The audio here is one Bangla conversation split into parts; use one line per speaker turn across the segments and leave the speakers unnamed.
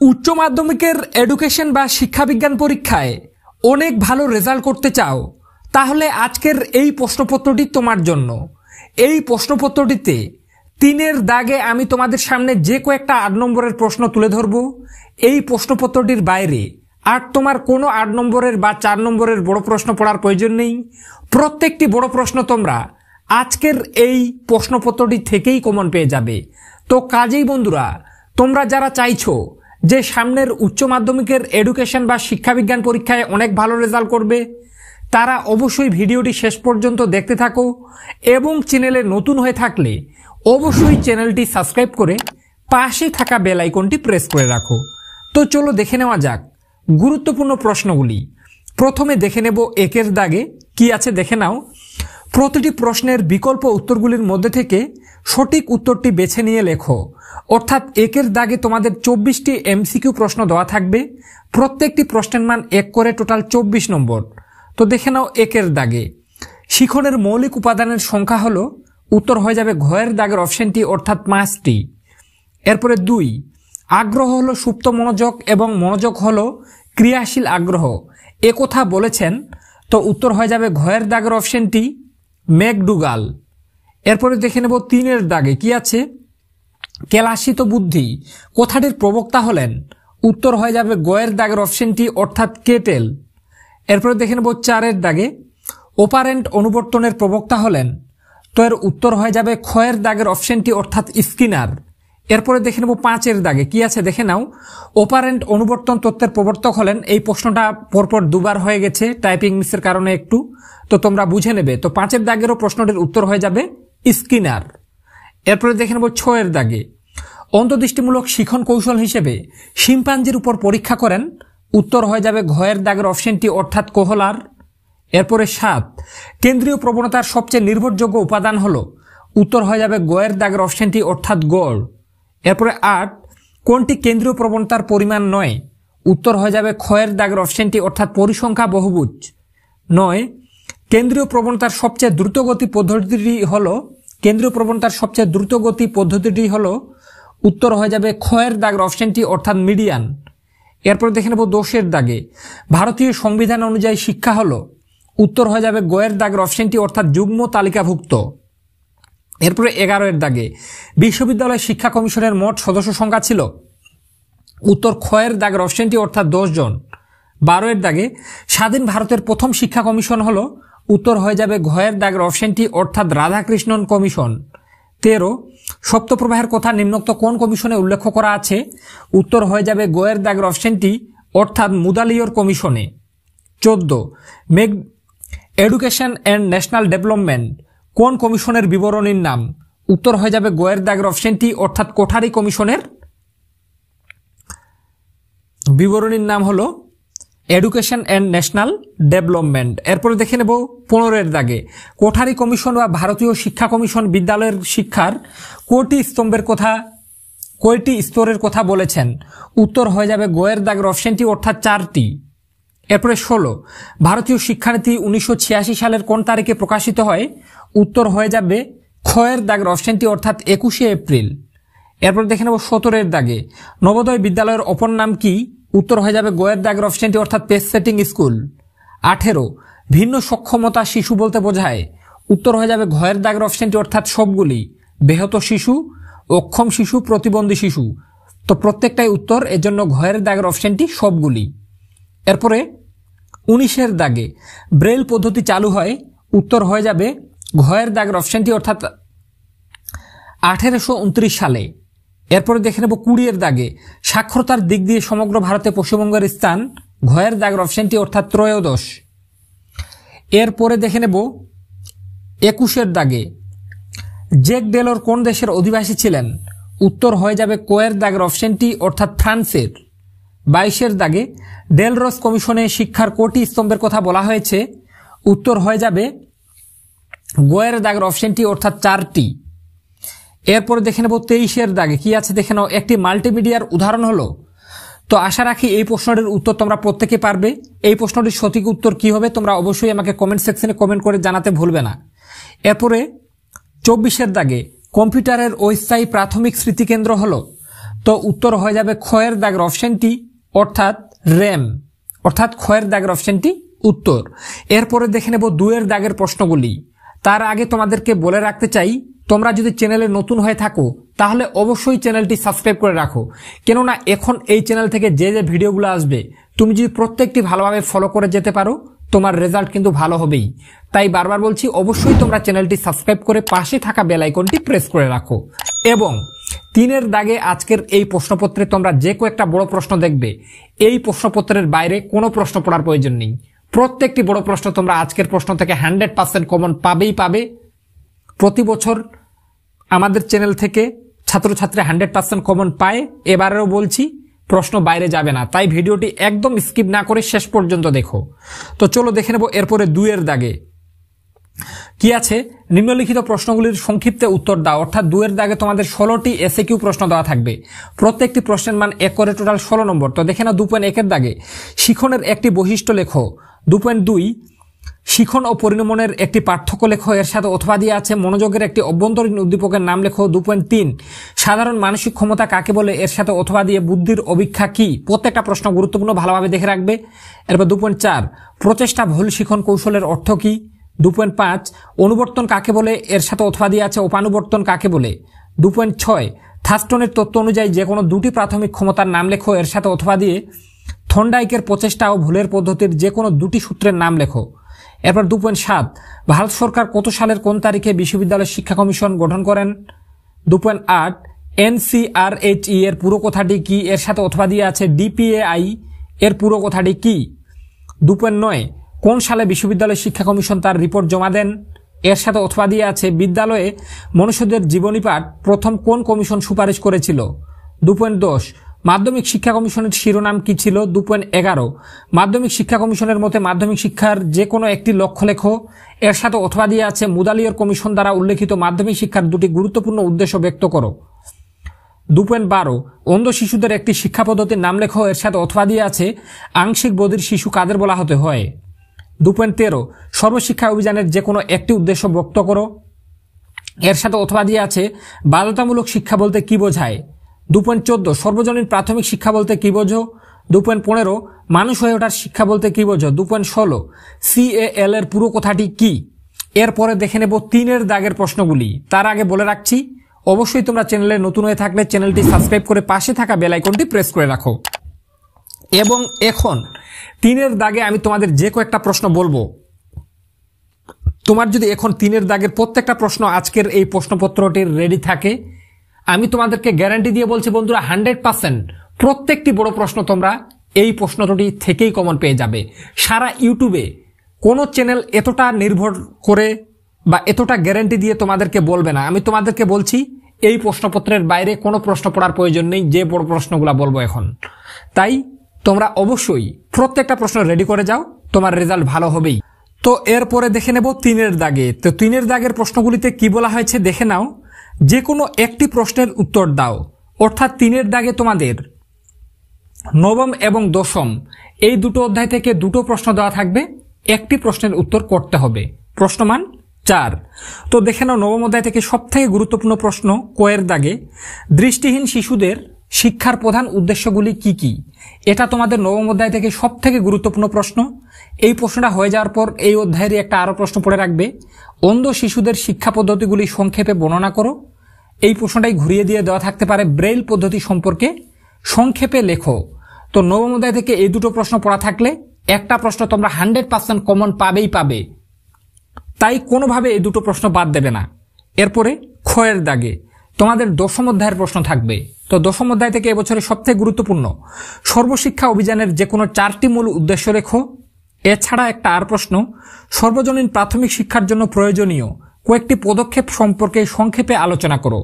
উচ্চ মাধ্যমিকের এডুকেশন বা শিক্ষাবিজ্ঞান পরীক্ষায় অনেক ভালো রেজাল্ট করতে চাও, তাহলে আজকের এই প্রশ্নপত্রটি তোমার জন্য। এই প্রশ্নপত্রটিতে 3-এর দাগে আমি তোমাদের সামনে যে কয়েকটা 8 নম্বরের প্রশ্ন তুলে ধরব। এই প্রশ্নপত্রটির বাইরে আর তোমার কোনো 8 নম্বরের বা 4 নম্বরের বড় প্রশ্ন পড়ার প্রয়োজন নেই। প্রত্যেকটি বড় প্রশ্ন তোমরা আজকের এই প্রশ্নপত্রটি থেকেই কমন পেয়ে যাবে। তো কাজেই বন্ধুরা, তোমরা যারা চাইছো যে সামনের উচ্চ মাধ্যমিকের এডুকেশন বা শিক্ষাবিজ্ঞান পরীক্ষায় অনেক ভালো রেজাল্ট করবে, তারা অবশ্যই ভিডিওটি শেষ পর্যন্ত দেখতে থাকো এবং চ্যানেলে নতুন হয়ে থাকলে অবশ্যই চ্যানেলটি সাবস্ক্রাইব করে পাশে থাকা বেল আইকনটি প্রেস করে রাখো। তো চলো দেখে নেওয়া যাক গুরুত্বপূর্ণ প্রশ্নগুলি। প্রথমে দেখে নেব 1-এর দাগে কি আছে, দেখে নাও। প্রতিটি প্রশ্নের বিকল্প উত্তরগুলির মধ্যে থেকে সঠিক উত্তরটি বেছে নিয়ে লেখো। অর্থাৎ 1-এর দাগে তোমাদের 24টি এমসিকিউ প্রশ্ন দেওয়া থাকবে। প্রত্যেকটি প্রশ্নের মান 1 করে, টোটাল 24 নম্বর। তো দেখে নাও 1-এর দাগে শিখনের মৌলিক উপাদানের সংখ্যা হলো, উত্তর হয়ে যাবে ঘয়ের দাগের অপশনটি অর্থাৎ 5টি। এরপরে 2, আগ্রহ হলো সুপ্ত মনোযোগ এবং মনোযোগ হলো ক্রিয়াশীল আগ্রহ, একথা বলেছেন। তো উত্তর হয়ে যাবে ঘয়ের দাগের অপশনটি ম্যাকডুগাল। এরপরে দেখে নেব 3-এর দাগে কি আছে, কেলাসিত বুদ্ধি কথাটির প্রবক্তা হলেন, উত্তর হয়ে যাবে গয়ের দাগের অপশনটি অর্থাৎ কেটেল। এরপরে দেখে নেব 4-এর দাগে অপারেন্ট অনুবর্তনের প্রবক্তা হলেন, তো এর উত্তর হয়ে যাবে ক্ষয়ের দাগের অপশনটি অর্থাৎ স্কিনার। এরপরে দেখে নেব 5-এর দাগে কি আছে, দেখে নাও। অপারেন্ট অনুবর্তন তত্ত্বের প্রবর্তক হলেন, এই প্রশ্নটা পরপর দুবার হয়ে গেছে টাইপিং মিসের কারণে একটু, তো তোমরা বুঝে নেবে। তো 5-এর দাগেরও প্রশ্নটির উত্তর হয়ে যাবে স্কিনার। এরপরে দেখে নেব 6-এর দাগে অন্তর্দৃষ্টিমূলক শিখন কৌশল হিসেবে শিম্পাঞ্জির উপর পরীক্ষা করেন, উত্তর হয়ে যাবে ঘয়ের দাগের অপশনটি অর্থাৎ কোহলার। এরপরে 7, কেন্দ্রীয় প্রবণতার সবচেয়ে নির্ভরযোগ্য উপাদান হলো, উত্তর হয়ে যাবে গয়ের দাগের অপশনটি অর্থাৎ গড়। এরপরে 8, কোনটি কেন্দ্রীয় প্রবণতার পরিমাণ নয়, উত্তর হয়ে যাবে ক্ষয়ের দাগের অপশনটি অর্থাৎ পরিসংখ্যা বহুভুজ। 9, কেন্দ্রীয় প্রবণতার সবচেয়ে দ্রুতগতি পদ্ধতিটি হলো উত্তর হয়ে যাবে ক্ষয়ের দাগের অপশনটি অর্থাৎ মিডিয়ান। এরপর দেখে নেব 10-এর দাগে ভারতীয় সংবিধান অনুযায়ী শিক্ষা হলো, উত্তর হয়ে যাবে গয়ের দাগের অপশনটি অর্থাৎ যুগ্ম তালিকাভুক্ত। এরপরে 11-এর দাগে বিশ্ববিদ্যালয় শিক্ষা কমিশনের মোট সদস্য সংখ্যা ছিল, উত্তর ক্ষয়ের দাগের অপশনটি অর্থাৎ 10 জন। 12-এর দাগে স্বাধীন ভারতের প্রথম শিক্ষা কমিশন হলো, উত্তর হয়ে যাবে ঘয়ের দাগের অপশনটি অর্থাৎ রাধাকৃষ্ণন কমিশন। 13, সপ্তপ্রবাহের কথা নিম্নোক্ত কোন কমিশনে উল্লেখ করা আছে, উত্তর হয়ে যাবে গয়ের দাগের অপশনটি অর্থাৎ মুদালিয়র কমিশনে। 14, এডুকেশন অ্যান্ড ন্যাশনাল ডেভেলপমেন্ট কোন কমিশনের বিবরণীর নাম, উত্তর হয়ে যাবে গয়ের দাগের অপশনটি অর্থাৎ কোঠারি কমিশনের বিবরণীর নাম হলো এডুকেশন অ্যান্ড ন্যাশনাল ডেভেলপমেন্ট। এরপরে দেখে নেব 15-এর দাগে কোঠারি কমিশন বা ভারতীয় শিক্ষা কমিশন বিদ্যালয়ের শিক্ষার কয়টি স্তরের কথা বলেছেন, উত্তর হয়ে যাবে গয়ের দাগের অপশনটি অর্থাৎ 4টি। এরপরে 16, ভারতীয় শিক্ষানীতি 1986 সালের কোন তারিখে প্রকাশিত হয়, উত্তর হয়ে যাবে ক্ষয়ের দাগের অপশনটি অর্থাৎ 21শে এপ্রিল। এরপর দেখে নেব 17-এর দাগে নবোদয় বিদ্যালয়ের অপর নাম কি, উত্তর হয়ে যাবে গয়ের দাগের অপশনটি অর্থাৎ পেস সেটিং স্কুল। 18, ভিন্ন সক্ষমতা শিশু বলতে বোঝায়, উত্তর হয়ে যাবে ঘয়ের দাগের অপশনটি অর্থাৎ সবগুলি, ব্যাহত শিশু, অক্ষম শিশু, প্রতিবন্ধী শিশু। তো প্রত্যেকটাই উত্তর, এজন্য ঘয়ের দাগের অপশনটি সবগুলি। এরপরে 19-এর দাগে ব্রেল পদ্ধতি চালু হয়, উত্তর হয়ে যাবে ঘয়ের দাগের অপশনটি অর্থাৎ 1829 সালে। এরপরে দেখে নেব 20-এর দাগে সাক্ষরতার দিক দিয়ে সমগ্র ভারতে পশ্চিমবঙ্গের স্থান, ঘয়ের দাগের অপশনটি অর্থাৎ 13। এরপরে দেখে নেব 21-এর দাগে জ্যাক ডেলর কোন দেশের অধিবাসী ছিলেন, উত্তর হয়ে যাবে কোয়ের দাগের অপশনটি অর্থাৎ ফ্রান্সের। 22-এর দাগে ডেলরস কমিশনে শিক্ষার কোটি স্তম্ভের কথা বলা হয়েছে, উত্তর হয়ে যাবে গোয়ের দাগের অপশনটি অর্থাৎ 4টি। এরপরে দেখে নেব 23-এর দাগে কি আছে, দেখে নাও। একটি মাল্টিমিডিয়ার উদাহরণ হলো, তো আশা রাখি এই প্রশ্নটির উত্তর তোমরা প্রত্যেকে পারবে। এই প্রশ্নটির সঠিক উত্তর কি হবে তোমরা অবশ্যই আমাকে কমেন্ট সেকশনে কমেন্ট করে জানাতে ভুলবে না। এরপরে 24-এর দাগে কম্পিউটারের অস্থায়ী প্রাথমিক স্মৃতিকেন্দ্র হলো, তো উত্তর হয়ে যাবে খয়ের দাগের অপশনটি, অর্থাৎ র্যাম, অর্থাৎ খয়ের দাগের অপশনটি উত্তর। এরপরে দেখে নেব 2 এর দাগের প্রশ্নগুলি। তার আগে তোমাদেরকে বলে রাখতে চাই, তোমরা যদি চ্যানেলে নতুন হয়ে থাকো তাহলে অবশ্যই চ্যানেলটি সাবস্ক্রাইব করে রাখো, কেননা এখন এই চ্যানেল থেকে যে যে ভিডিওগুলো আসবে তুমি যদি প্রত্যেকটি ভালোভাবে ফলো করে যেতে পারো তোমার রেজাল্ট কিন্তু ভালো হবেই। তাই বারবার বলছি, অবশ্যই তোমরা চ্যানেলটি সাবস্ক্রাইব করে পাশে থাকা বেল আইকনটি প্রেস করে রাখো। এবং 3 এর দাগে আজকের এই প্রশ্নপত্রে তোমরা যে কয়েকটা বড় প্রশ্ন দেখবে, এই প্রশ্নপত্রের বাইরে কোনো প্রশ্ন পড়ার প্রয়োজন নেই। প্রত্যেকটি বড় প্রশ্ন তোমরা আজকের প্রশ্ন থেকে 100% কমন পাবেই পাবে। প্রতি বছর আমাদের চ্যানেল থেকে ছাত্রছাত্রী 100% কমন পায়, এবারেও বলছি প্রশ্ন বাইরে যাবে না। তাই ভিডিওটি একদম স্কিপ না করে শেষ পর্যন্ত দেখো। তো চলো দেখে নেব এরপরে 2 এর দাগে কি আছে। নিম্নলিখিত প্রশ্নগুলির সংক্ষিপ্তে উত্তর দাও, অর্থাৎ 2 এর দাগে তোমাদের 16টি এসএকিউ প্রশ্ন দেওয়া থাকবে। প্রত্যেকটি প্রশ্নের মান 1 করে, টোটাল 16 নম্বর। তো দেখে নাও 2.1 এর দাগে শিখনের একটি বৈশিষ্ট্য লেখো। 2.2 শিখন ও পরিণমনের একটি পার্থক্য লেখো, এর সাথে অথবা দিয়ে আছে মনোযোগের একটি অভ্যন্তরীণ উদ্দীপকের নাম লেখো। 2.3 সাধারণ মানসিক ক্ষমতা কাকে বলে, এর সাথে অথবা দিয়ে বুদ্ধির অভিক্ষা কি। প্রত্যেকটা প্রশ্ন গুরুত্বপূর্ণ, ভালোভাবে দেখে রাখবে। এরপর 2.4 প্রচেষ্টা ভুল শিখন কৌশলের অর্থ কি। 2.5 অনুবর্তন কাকে বলে, এর সাথে অথবা দিয়ে আছে উপানুবর্তন কাকে বলে। 2.6 থাস্টনের তত্ত্ব অনুযায়ী যে কোনো 2টি প্রাথমিক ক্ষমতার নাম লেখো, এর সাথে অথবা দিয়ে থর্নডাইকের প্রচেষ্টা ও ভুলের পদ্ধতির যে কোনো 2টি সূত্রের নাম লেখো। এরপর 2.7 ভারত সরকার কত সালের কোন তারিখে বিশ্ববিদ্যালয় শিক্ষা কমিশন গঠন করেন। 2.8 NCRHE এর পুরো কথাটি কি, এর সাথে অথবা দিয়ে আছে DPAI এর পুরো কথাটি কি। 2.9 কোন সালে বিশ্ববিদ্যালয় শিক্ষা কমিশন তার রিপোর্ট জমা দেন, এর সাথে অথবা দিয়ে আছে বিদ্যালয়ে মনুষ্যদের জীবনী পাঠ প্রথম কোন কমিশন সুপারিশ করেছিল। 2.10 মাধ্যমিক শিক্ষা কমিশনের শিরোনাম কি ছিল। 2.11 মাধ্যমিক শিক্ষা কমিশনের মতে মাধ্যমিক শিক্ষার যে কোনো একটি লক্ষ্য লেখো, এর সাথে অথবা দিয়ে আছে মুদালিয়র কমিশন দ্বারা উল্লেখিত মাধ্যমিক শিক্ষার 2টি গুরুত্বপূর্ণ উদ্দেশ্য ব্যক্ত করো। 2.12 অন্ধ শিশুদের একটি শিক্ষা পদ্ধতির নাম লেখো, এর সাথে অথবা দিয়ে আছে আংশিক বধির শিশু কাদের বলা হতে হয়। 2.13 সর্বশিক্ষা অভিযানের যে কোনো একটি উদ্দেশ্য ব্যক্ত করো, এর সাথে অথবা দিয়ে আছে বাধ্যতামূলক শিক্ষা বলতে কি বোঝায়। 2.14 সর্বজনীন প্রাথমিক শিক্ষা বলতে কি বোঝো। 2.15 মানুষ হয়ে ওঠার শিক্ষা বলতে কি বোঝো। 2.16 CAL এর পুরো কথাটি কি। এরপরে দেখে নেব 3 এর দাগের প্রশ্নগুলি। তার আগে বলে রাখছি, অবশ্যই তোমরা চ্যানেলে নতুন হয়ে থাকলে চ্যানেলটি সাবস্ক্রাইব করে পাশে থাকা বেল আইকনটি প্রেস করে রাখো। এবং এখন 3 এর দাগে আমি তোমাদের যে কয়েকটা প্রশ্ন বলবো, তোমার যদি এখন 3 এর দাগের প্রত্যেকটা প্রশ্ন আজকের এই প্রশ্নপত্রটির রেডি থাকে, আমি তোমাদেরকে গ্যারান্টি দিয়ে বলছি বন্ধুরা 100% প্রত্যেকটি বড় প্রশ্ন তোমরা এই প্রশ্নটি থেকেই কমন পেয়ে যাবে। সারা ইউটিউবে কোনো চ্যানেল এতটা নির্ভর করে বা এতটা গ্যারান্টি দিয়ে তোমাদেরকে বলবে না। আমি তোমাদেরকে বলছি এই প্রশ্নপত্রের বাইরে কোনো প্রশ্ন পড়ার প্রয়োজন নেই, যে বড় প্রশ্নগুলো বলবো এখন। তাই তোমরা অবশ্যই প্রত্যেকটা প্রশ্ন রেডি করে যাও, তোমার রেজাল্ট ভালো হবেই। তো এরপরে দেখে নেব 3 এর দাগে। তো 3 এর দাগের প্রশ্নগুলিতে কি বলা হয়েছে দেখে নাও। যে কোনো একটি প্রশ্নের উত্তর দাও, অর্থাৎ 3 এর দাগে তোমাদের নবম এবং দশম এই দুটো অধ্যায় থেকে দুটো প্রশ্ন দেওয়া থাকবে, একটি প্রশ্নের উত্তর করতে হবে। প্রশ্নমান 4। তো দেখে নাও নবম অধ্যায় থেকে সবথেকে গুরুত্বপূর্ণ প্রশ্ন কয়ের দাগে দৃষ্টিহীন শিশুদের শিক্ষার প্রধান উদ্দেশ্যগুলি কি কি। এটা তোমাদের নবম অধ্যায় থেকে সবথেকে গুরুত্বপূর্ণ প্রশ্ন। এই প্রশ্নটা হয়ে যাওয়ার পর এই অধ্যায়েরই একটা আরো প্রশ্ন পড়ে রাখবে, অন্ধ শিশুদের শিক্ষা পদ্ধতিগুলি সংক্ষেপে বর্ণনা করো। এই প্রশ্নটাই ঘুরিয়ে দিয়ে দেওয়া থাকতে পারে ব্রেইল পদ্ধতি সম্পর্কে সংক্ষেপে লেখো। তো নবম অধ্যায় থেকে এই দুটো প্রশ্ন পড়া থাকলে একটা প্রশ্ন তোমরা 100% কমন পাবেই পাবে, তাই কোনোভাবে এই দুটো প্রশ্ন বাদ দেবে না। এরপরে ক্ষয়ের দাগে তোমাদের দশম অধ্যায়ের প্রশ্ন থাকবে। তো দশম অধ্যায় থেকে এবছরের সবথেকে গুরুত্বপূর্ণ সর্বশিক্ষা অভিযানের যে কোনো 4টি মূল উদ্দেশ্য লেখো। এছাড়া একটা আর প্রশ্ন সর্বজনীন প্রাথমিক শিক্ষার জন্য প্রয়োজনীয় কয়েকটি পদক্ষেপ সম্পর্কে সংক্ষেপে আলোচনা করো।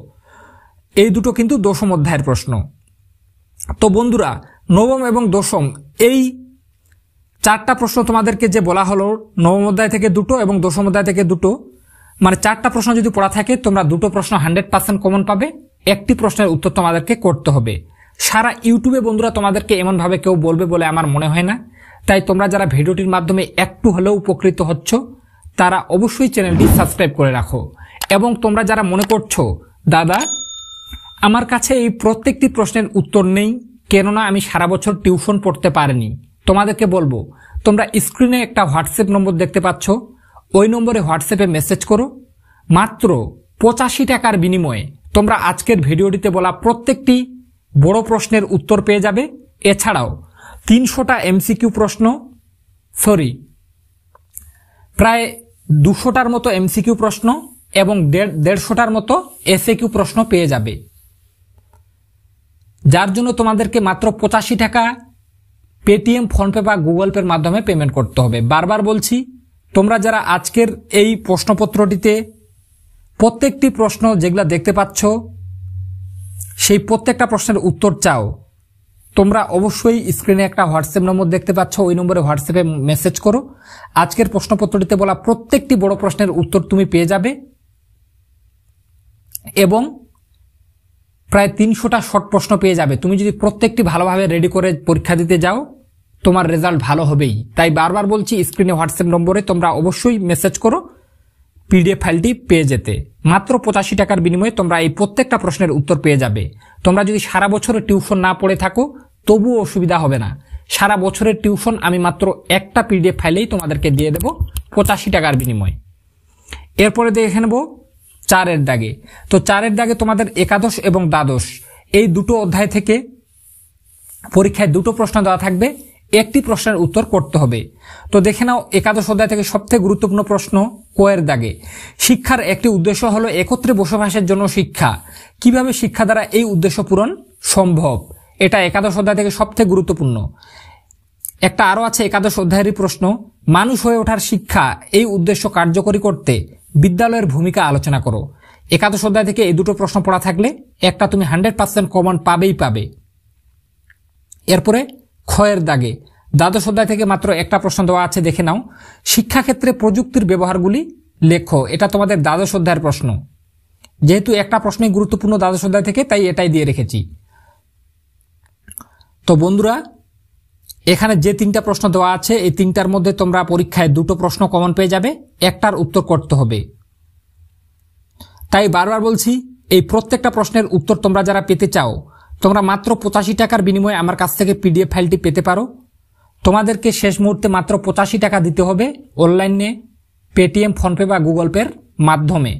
এই দুটো কিন্তু দশম অধ্যায়ের প্রশ্ন। তো বন্ধুরা নবম এবং দশম এই 4টা প্রশ্ন তোমাদেরকে যে বলা হলো, নবম অধ্যায় থেকে দুটো এবং দশম অধ্যায় থেকে দুটো, মানে 4টা প্রশ্ন যদি পড়া থাকে তোমরা দুটো প্রশ্ন 100% কমন পাবে, একটি প্রশ্নের উত্তর তোমাদেরকে করতে হবে। সারা ইউটিউবে বন্ধুরা তোমাদেরকে এমন ভাবে কেউ বলবে বলে আমার মনে হয় না। তাই তোমরা যারা ভিডিওটির মাধ্যমে একটু হলেও উপকৃত হচ্ছ তারা অবশ্যই চ্যানেলটি সাবস্ক্রাইব করে রাখো। এবং তোমরা যারা মনে করছো দাদা আমার কাছে এই প্রত্যেকটি প্রশ্নের উত্তর নেই, কেননা আমি সারা বছর টিউশন পড়তে পারিনি। তোমাদেরকে বলবো, তোমরা স্ক্রিনে একটা হোয়াটসঅ্যাপ নম্বর দেখতে পাচ্ছ, ওই নম্বরে হোয়াটসঅ্যাপে মেসেজ করো। মাত্র 85 টাকার বিনিময়ে তোমরা আজকের ভিডিওটিতে বলা প্রত্যেকটি বড় প্রশ্নের উত্তর পেয়ে যাবে। এছাড়াও 300টা এমসিকিউ প্রশ্ন, প্রায় 200টার মতো এমসিকিউ প্রশ্ন এবং 150টার মতো এসএকিউ প্রশ্ন পেয়ে যাবে, যার জন্য তোমাদেরকে মাত্র 85 টাকা পেটিএম, ফোনপে বা গুগল পের মাধ্যমে পেমেন্ট করতে হবে। বারবার বলছি, তোমরা যারা আজকের এই প্রশ্নপত্রটিতে প্রত্যেকটি প্রশ্ন যেগুলা দেখতে পাচ্ছ সেই প্রত্যেকটা প্রশ্নের উত্তর চাও, তোমরা অবশ্যই স্ক্রিনে একটা হোয়াটসঅ্যাপ নম্বর দেখতে পাচ্ছ, ওই নম্বরে হোয়াটসঅ্যাপে মেসেজ করো। আজকের প্রশ্নপত্রটিতে বলা প্রত্যেকটি বড় প্রশ্নের উত্তর তুমি পেয়ে যাবে এবং প্রায় 300টা শর্ট প্রশ্ন পেয়ে যাবে। তুমি যদি প্রত্যেকটি ভালোভাবে রেডি করে পরীক্ষা দিতে যাও, তোমার রেজাল্ট ভালো হবেই। তাই বারবার বলছি, স্ক্রিনে হোয়াটসঅ্যাপ নম্বরে তোমরা অবশ্যই মেসেজ করো পিডিএফ ফাইলটি পেয়ে যেতে। মাত্র 85 টাকার বিনিময়ে তোমরা এই প্রত্যেকটা প্রশ্নের উত্তর পেয়ে যাবে। তোমরা যদি সারা বছরের টিউশন না পড়ে থাকো তবুও অসুবিধা হবে না। সারা বছরের টিউশন আমি মাত্র একটা পিডিএফ ফাইলেই তোমাদেরকে দিয়ে দেব 85 টাকার বিনিময়ে। এরপরে দেখে নেব 4 দাগে। তো 4 দাগে তোমাদের একাদশ এবং দ্বাদশ এই দুটো অধ্যায় থেকে পরীক্ষায় দুটো প্রশ্ন দেওয়া থাকবে, একটি প্রশ্নের উত্তর করতে হবে। তো দেখে নাও, একাদশ অধ্যায় থেকে সবথেকে গুরুত্বপূর্ণ প্রশ্ন কোয়ের দাগে। শিক্ষার একটি উদ্দেশ্য হলো একত্রে বসবাসের জন্য শিক্ষা। কিভাবে শিক্ষা দ্বারা এই উদ্দেশ্য পূরণ সম্ভব, এটা একাদশ অধ্যায় থেকে সবথেকে গুরুত্বপূর্ণ। একটা আরো আছে একাদশ অধ্যায়েরই প্রশ্ন, মানুষ হয়ে ওঠার শিক্ষা এই উদ্দেশ্য কার্যকরী করতে বিদ্যালয়ের ভূমিকা আলোচনা করো। একাদশ অধ্যায় থেকে এই দুটো প্রশ্ন পড়া থাকলে একটা তুমি 100% কমন পাবেই পাবে। এরপরে ক্ষয়ের দাগে দ্বাদশ অধ্যায় থেকে মাত্র একটা প্রশ্ন দেওয়া আছে, দেখে নাও। শিক্ষাক্ষেত্রে প্রযুক্তির ব্যবহারগুলি লেখো। এটা তোমাদের দ্বাদশ অধ্যায়ের প্রশ্ন। যেহেতু একটা প্রশ্নই গুরুত্বপূর্ণ দ্বাদশ অধ্যায় থেকে, তাই এটাই দিয়ে রেখেছি। তো বন্ধুরা, এখানে যে 3টা প্রশ্ন দেওয়া আছে এই 3টার মধ্যে তোমরা পরীক্ষায় দুটো প্রশ্ন কমন পেয়ে যাবে, একটার উত্তর করতে হবে। তাই বারবার বলছি, এই প্রত্যেকটা প্রশ্নের উত্তর তোমরা যারা পেতে চাও, তোমরা মাত্র 85 টাকার বিনিময়ে আমার কাছ থেকে পিডিএফ ফাইলটি পেতে পারো। তোমাদেরকে শেষ মুহূর্তে মাত্র 85 টাকা দিতে হবে অনলাইনে, পেটিএম, ফোনপে বা গুগল পের মাধ্যমে,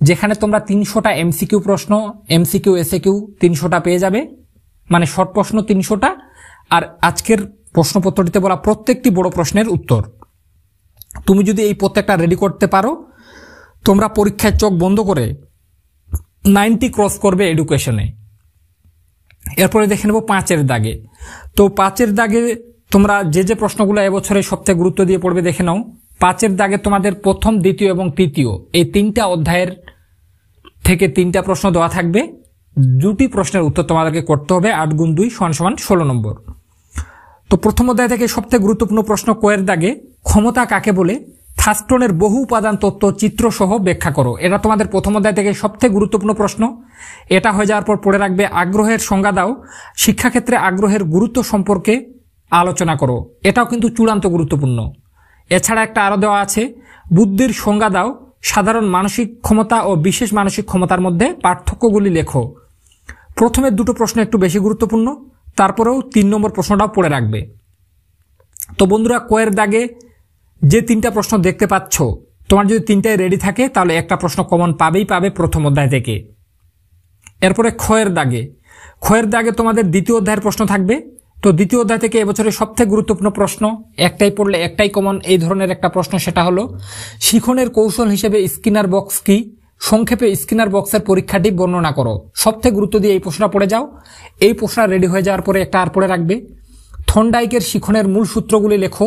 যেখানে তোমরা 300টা এমসিকিউ প্রশ্ন, এমসিকিউ এসএকিউ 300টা পেয়ে যাবে, মানে শর্ট প্রশ্ন 300টা, আর আজকের প্রশ্নপত্রটিতে বলা প্রত্যেকটি বড় প্রশ্নের উত্তর। তুমি যদি এই প্রত্যেকটা রেডি করতে পারো, তোমরা পরীক্ষায় চোখ বন্ধ করে 90 ক্রস করবে এডুকেশনে। এরপরে দেখে নেব 5 দাগে। তো 5 দাগে তোমরা যে যে প্রশ্নগুলো এবছরে সবথেকে গুরুত্ব দিয়ে পড়বে দেখে নাও। 5 দাগে তোমাদের প্রথম, দ্বিতীয় এবং তৃতীয় এই 3টা অধ্যায়ের থেকে 3টা প্রশ্ন দেওয়া থাকবে। 2টি প্রশ্নের উত্তর তোমাদেরকে করতে হবে। 8 × 2 = 16 নম্বর। তো প্রথম অধ্যায় থেকে সবথেকে গুরুত্বপূর্ণ প্রশ্ন কোয়ের দাগে, ক্ষমতা কাকে বলে? থার্স্টনের বহু উপাদান তত্ত্ব চিত্র সহ ব্যাখ্যা করো। এটা তোমাদের প্রথম অধ্যায় থেকে সবথেকে গুরুত্বপূর্ণ প্রশ্ন। এটা হয়ে যাওয়ার পর পড়ে রাখবে আগ্রহের সংজ্ঞা দাও, শিক্ষাক্ষেত্রে আগ্রহের গুরুত্ব সম্পর্কে আলোচনা করো। এটাও কিন্তু চূড়ান্ত গুরুত্বপূর্ণ। এছাড়া একটা আরো দেওয়া আছে, বুদ্ধির সংজ্ঞা দাও, সাধারণ মানসিক ক্ষমতা ও বিশেষ মানসিক ক্ষমতার মধ্যে পার্থক্যগুলি লেখো। প্রথমের দুটো প্রশ্ন একটু বেশি গুরুত্বপূর্ণ, তারপরেও 3 নম্বর প্রশ্নটাও পড়ে রাখবে। তো বন্ধুরা, কোয়ের দাগে যে 3টা প্রশ্ন দেখতে পাচ্ছ, তোমার যদি 3টাই রেডি থাকে তাহলে একটা প্রশ্ন কমন পাবেই পাবে প্রথম অধ্যায় থেকে। এরপরে ক্ষয়ের দাগে তোমাদের দ্বিতীয় অধ্যায়ের প্রশ্ন থাকবে। তো দ্বিতীয় অধ্যায় থেকে এবছরের সবথেকে গুরুত্বপূর্ণ প্রশ্ন, একটাই পড়লে একটাই কমন এই ধরনের একটা প্রশ্ন, সেটা হলো শিখনের কৌশল হিসেবে স্কিনার বক্স কি? সংক্ষেপে স্কিনার বক্সের পরীক্ষাটি বর্ণনা করো। সবথেকে গুরুত্ব দিয়ে এই প্রশ্নটা পড়ে যাও। এই প্রশ্নটা রেডি হয়ে যাওয়ার পরে একটা আর পড়ে রাখবে, থর্নডাইকের শিখনের মূল সূত্রগুলি লেখো।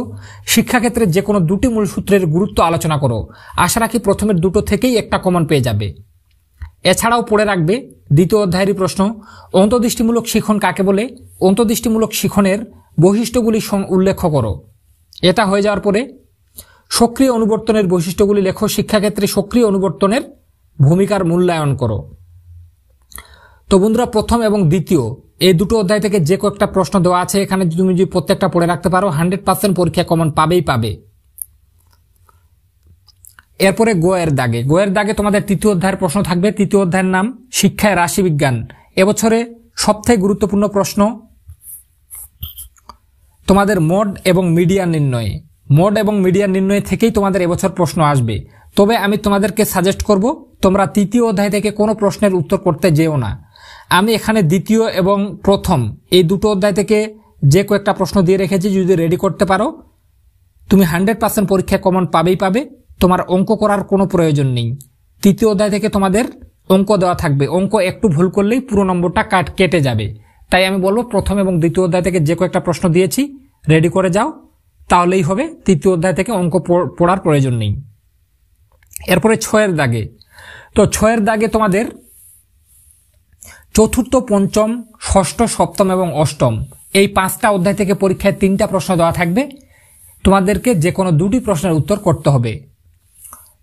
শিক্ষাক্ষেত্রে যে কোনো 2টি মূল সূত্রের গুরুত্ব আলোচনা করো। আশা রাখি প্রথমের 2টো থেকেই একটা কমন পেয়ে যাবে। এছাড়াও পড়ে রাখবে দ্বিতীয় অধ্যায়েরই প্রশ্ন, অন্তর্দৃষ্টিমূলক শিখন কাকে বলে? অন্তর্দৃষ্টিমূলক শিখনের বৈশিষ্ট্যগুলি উল্লেখ করো। এটা হয়ে যাওয়ার পরে সক্রিয় অনুবর্তনের বৈশিষ্ট্যগুলি লেখো। শিক্ষাক্ষেত্রে সক্রিয় অনুবর্তনের ভূমিকার মূল্যায়ন করো। তো বন্ধুরা, প্রথম এবং দ্বিতীয় এই দুটো অধ্যায় থেকে যে কয়েকটা প্রশ্ন দেওয়া আছে, এখানে তুমি যদি প্রত্যেকটা পড়ে রাখতে পারো 100% পরীক্ষা কমন পাবেই পাবে। এরপরে গোয়ের দাগে তোমাদের তৃতীয় অধ্যায়ের প্রশ্ন থাকবে। তৃতীয় অধ্যায়ের নাম শিক্ষায় রাশিবিজ্ঞান। এবছরে সবথেকে গুরুত্বপূর্ণ প্রশ্ন তোমাদের মোড এবং মিডিয়ান নির্ণয়ে। মোড এবং মিডিয়ান নির্ণয় থেকেই তোমাদের এবছর প্রশ্ন আসবে। তবে আমি তোমাদেরকে সাজেস্ট করব তোমরা তৃতীয় অধ্যায় থেকে কোনো প্রশ্নের উত্তর করতে যেও না। আমি এখানে দ্বিতীয় এবং প্রথম এই দুটো অধ্যায় থেকে যে কয়েকটা প্রশ্ন দিয়ে রেখেছি, যদি রেডি করতে পারো তুমি 100% পরীক্ষায় কমন পাবেই পাবে। তোমার অঙ্ক করার কোনো প্রয়োজন নেই। তৃতীয় অধ্যায় থেকে তোমাদের অঙ্ক দেওয়া থাকবে, অঙ্ক একটু ভুল করলেই পুরো নম্বরটা কেটে যাবে। তাই আমি বলবো প্রথম এবং দ্বিতীয় অধ্যায় থেকে যে কয়েকটা প্রশ্ন দিয়েছি রেডি করে যাও, তাহলেই হবে। তৃতীয় অধ্যায় থেকে অঙ্ক পড়ার প্রয়োজন নেই। এরপরে 6 দাগে। তো 6 দাগে তোমাদের চতুর্থ, পঞ্চম, ষষ্ঠ, সপ্তম এবং অষ্টম এই 5টা অধ্যায় থেকে পরীক্ষায় 3টা প্রশ্ন দেওয়া থাকবে। তোমাদেরকে যে কোনো 2টি প্রশ্নের উত্তর করতে হবে।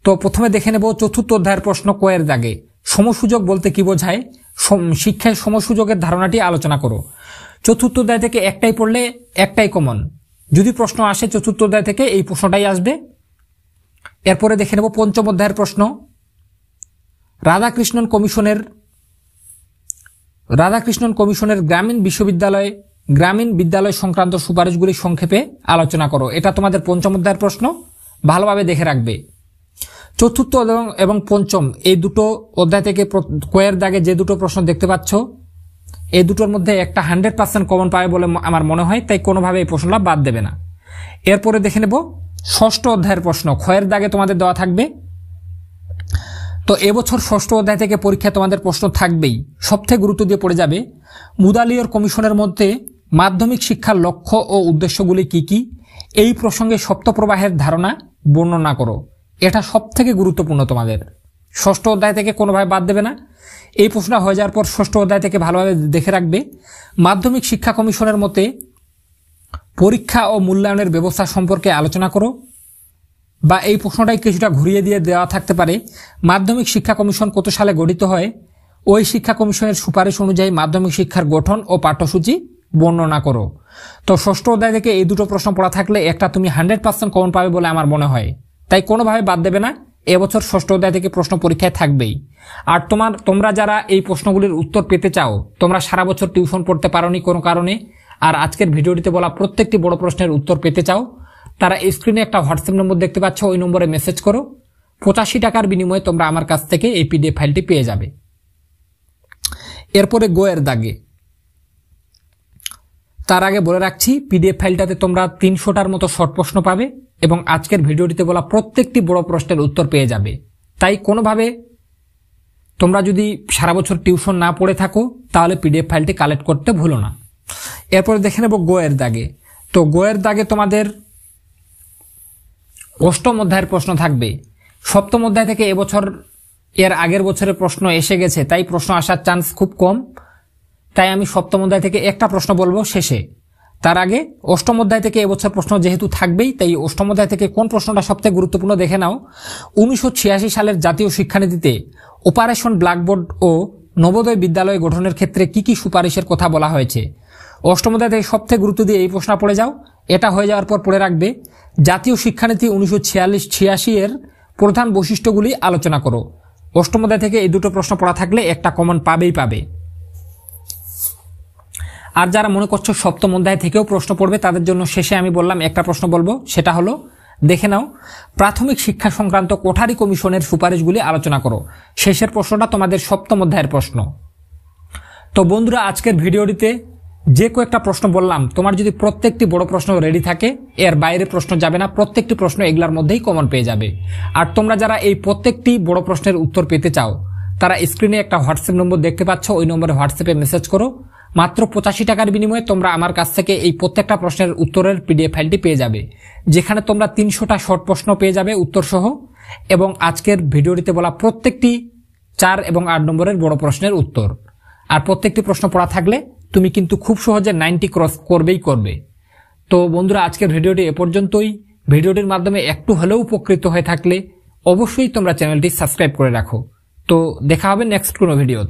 তো প্রথমে দেখে নেব চতুর্থ অধ্যায়ের প্রশ্ন কয়ের দাগে। সমসুযোগ বলতে কি বোঝায়? শিক্ষায় সমসুযোগের ধারণাটি আলোচনা করো। চতুর্থ অধ্যায় থেকে একটাই পড়লে একটাই কমন। যদি প্রশ্ন আসে চতুর্থ অধ্যায় থেকে এই প্রশ্নটাই আসবে। এরপরে দেখে নেব পঞ্চম অধ্যায়ের প্রশ্ন। রাধাকৃষ্ণন কমিশনের গ্রামীণ বিদ্যালয় সংক্রান্ত সুপারিশগুলি সংক্ষেপে আলোচনা করো। এটা তোমাদের পঞ্চম অধ্যায়ের প্রশ্ন, ভালোভাবে দেখে রাখবে। চতুর্থ এবং পঞ্চম এই দুটো অধ্যায় থেকে কয়ের দাগে যে দুটো প্রশ্ন দেখতে পাচ্ছ, এই দুটোর মধ্যে একটা 100% কমন পাবে বলে আমার মনে হয়, তাই কোনোভাবে এই প্রশ্নটা বাদ দেবে না। এরপরে দেখে নেব ষষ্ঠ অধ্যায়ের প্রশ্ন। ক্ষয়ের দাগে তোমাদের দেওয়া থাকবে। তো এবছর ষষ্ঠ অধ্যায় থেকে পরীক্ষায় তোমাদের প্রশ্ন থাকবেই, সবথেকে গুরুত্ব দিয়ে পড়ে যাবে। মুদালিয়র কমিশনের মধ্যে মাধ্যমিক শিক্ষার লক্ষ্য ও উদ্দেশ্যগুলি কি কি? এই প্রসঙ্গে সপ্তপ্রবাহের ধারণা বর্ণনা করো। এটা সবথেকে গুরুত্বপূর্ণ তোমাদের, ষষ্ঠ অধ্যায় থেকে কোনোভাবে বাদ দেবে না। এই প্রশ্নটা হয়ে যাওয়ার পর ষষ্ঠ অধ্যায় থেকে ভালোভাবে দেখে রাখবে। মাধ্যমিক শিক্ষা কমিশনের মতে পরীক্ষা ও মূল্যায়নের ব্যবস্থা সম্পর্কে আলোচনা করো। বা এই প্রশ্নটাই কিছুটা ঘুরিয়ে দিয়ে দেওয়া থাকতে পারে, মাধ্যমিক শিক্ষা কমিশন কত সালে গঠিত হয়? ওই শিক্ষা কমিশনের সুপারিশ অনুযায়ী মাধ্যমিক শিক্ষার গঠন ও পাঠ্যসূচি বর্ণনা করো। তো ষষ্ঠ অধ্যায় থেকে এই দুটো প্রশ্ন পড়া থাকলে একটা তুমি 100% কমন পাবে বলে আমার মনে হয়, তাই কোনোভাবে বাদ দেবে না। এবছর ষষ্ঠ অধ্যায় থেকে প্রশ্ন পরীক্ষায় থাকবেই। আর তোমরা যারা এই প্রশ্নগুলির উত্তর পেতে চাও, তোমরা সারা বছর টিউশন পড়তে পারোনি কোনো কারণে, আর আজকের ভিডিওটিতে বলা প্রত্যেকটি বড় প্রশ্নের উত্তর পেতে চাও, তারা স্ক্রিনে একটা হোয়াটসঅ্যাপ নম্বর দেখতে পাচ্ছ, ওই নম্বরে মেসেজ করো। 85 টাকার বিনিময়ে তোমরা আমার কাছ থেকে এই পিডিএফ ফাইলটি পেয়ে যাবে। এরপরে গোয়ের দাগে। তার আগে বলে রাখছি, পিডিএফ ফাইলটাতে তোমরা 300টার মতো শর্ট প্রশ্ন পাবে এবং আজকের ভিডিওটিতে বলা প্রত্যেকটি বড় প্রশ্নের উত্তর পেয়ে যাবে। তাই কোনোভাবে তোমরা যদি সারা বছর টিউশন না পড়ে থাকো, তাহলে পিডিএফ ফাইলটি কালেক্ট করতে ভুলো না। এরপরে দেখে নেব গোয়ের দাগে। তো গোয়ের দাগে তোমাদের অষ্টম অধ্যায়ের প্রশ্ন থাকবে। সপ্তম অধ্যায় থেকে এবছর এর আগের বছরের প্রশ্ন এসে গেছে, তাই প্রশ্ন আসার চান্স খুব কম। তাই আমি সপ্তম অধ্যায় থেকে একটা প্রশ্ন বলবো শেষে। তার আগে অষ্টম অধ্যায় থেকে এবছর প্রশ্ন যেহেতু থাকবেই, তাই অষ্টম অধ্যায় থেকে কোন প্রশ্নটা সবথেকে গুরুত্বপূর্ণ দেখে নাও। 1986 সালের জাতীয় শিক্ষানীতিতে অপারেশন ব্ল্যাকবোর্ড ও নবোদয় বিদ্যালয় গঠনের ক্ষেত্রে কি কি সুপারিশের কথা বলা হয়েছে? অষ্টম অধ্যায় থেকে সবথেকে গুরুত্ব দিয়ে এই প্রশ্ন পড়ে যাও। এটা হয়ে যাওয়ার পর পড়ে রাখবে জাতীয় শিক্ষানীতি 1986 এর প্রধান বৈশিষ্ট্যগুলি আলোচনা করো। অষ্টম অধ্যায় থেকে এই দুটো প্রশ্ন পড়া থাকলে একটা কমন পাবেই পাবে। আর যারা মনে করছো সপ্তম অধ্যায় থেকেও প্রশ্ন পড়বে, তাদের জন্য শেষে আমি বললাম একটা প্রশ্ন বলবো, সেটা হলো দেখে নাও প্রাথমিক শিক্ষা সংক্রান্ত কোঠারি কমিশনের সুপারিশগুলি আলোচনা করো। শেষের প্রশ্নটা তোমাদের সপ্তম অধ্যায়ের প্রশ্ন। তো বন্ধুরা, আজকের ভিডিওটিতে যে কয়েকটা প্রশ্ন বললাম, তোমার যদি প্রত্যেকটি বড় প্রশ্ন রেডি থাকে, এর বাইরে প্রশ্ন যাবে না, প্রত্যেকটি প্রশ্ন এগুলার মধ্যেই কমন পেয়ে যাবে। আর তোমরা যারা এই প্রত্যেকটি বড় প্রশ্নের উত্তর পেতে চাও, তারা স্ক্রিনে একটা হোয়াটসঅ্যাপ নম্বর দেখতে পাচ্ছ, ওই নম্বরে হোয়াটসঅ্যাপে মেসেজ করো। মাত্র 85 টাকার বিনিময়ে তোমরা আমার কাছ থেকে এই প্রত্যেকটা প্রশ্নের উত্তরের পিডিএফ ফাইলটি পেয়ে যাবে, যেখানে তোমরা 300টা শর্ট প্রশ্ন পেয়ে যাবে উত্তর সহ, এবং আজকের ভিডিওটিতে বলা প্রত্যেকটি 4 এবং 8 নম্বরের বড় প্রশ্নের উত্তর। আর প্রত্যেকটি প্রশ্ন পড়া থাকলে তুমি কিন্তু খুব সহজে 90 ক্রস করবে। তো বন্ধুরা, আজকের ভিডিওটি এ পর্যন্তই। ভিডিওটির মাধ্যমে একটু হলেও উপকৃত হয়ে থাকলে অবশ্যই তোমরা চ্যানেলটি সাবস্ক্রাইব করে রাখো। তো দেখা হবে নেক্সট কোনো ভিডিওতে।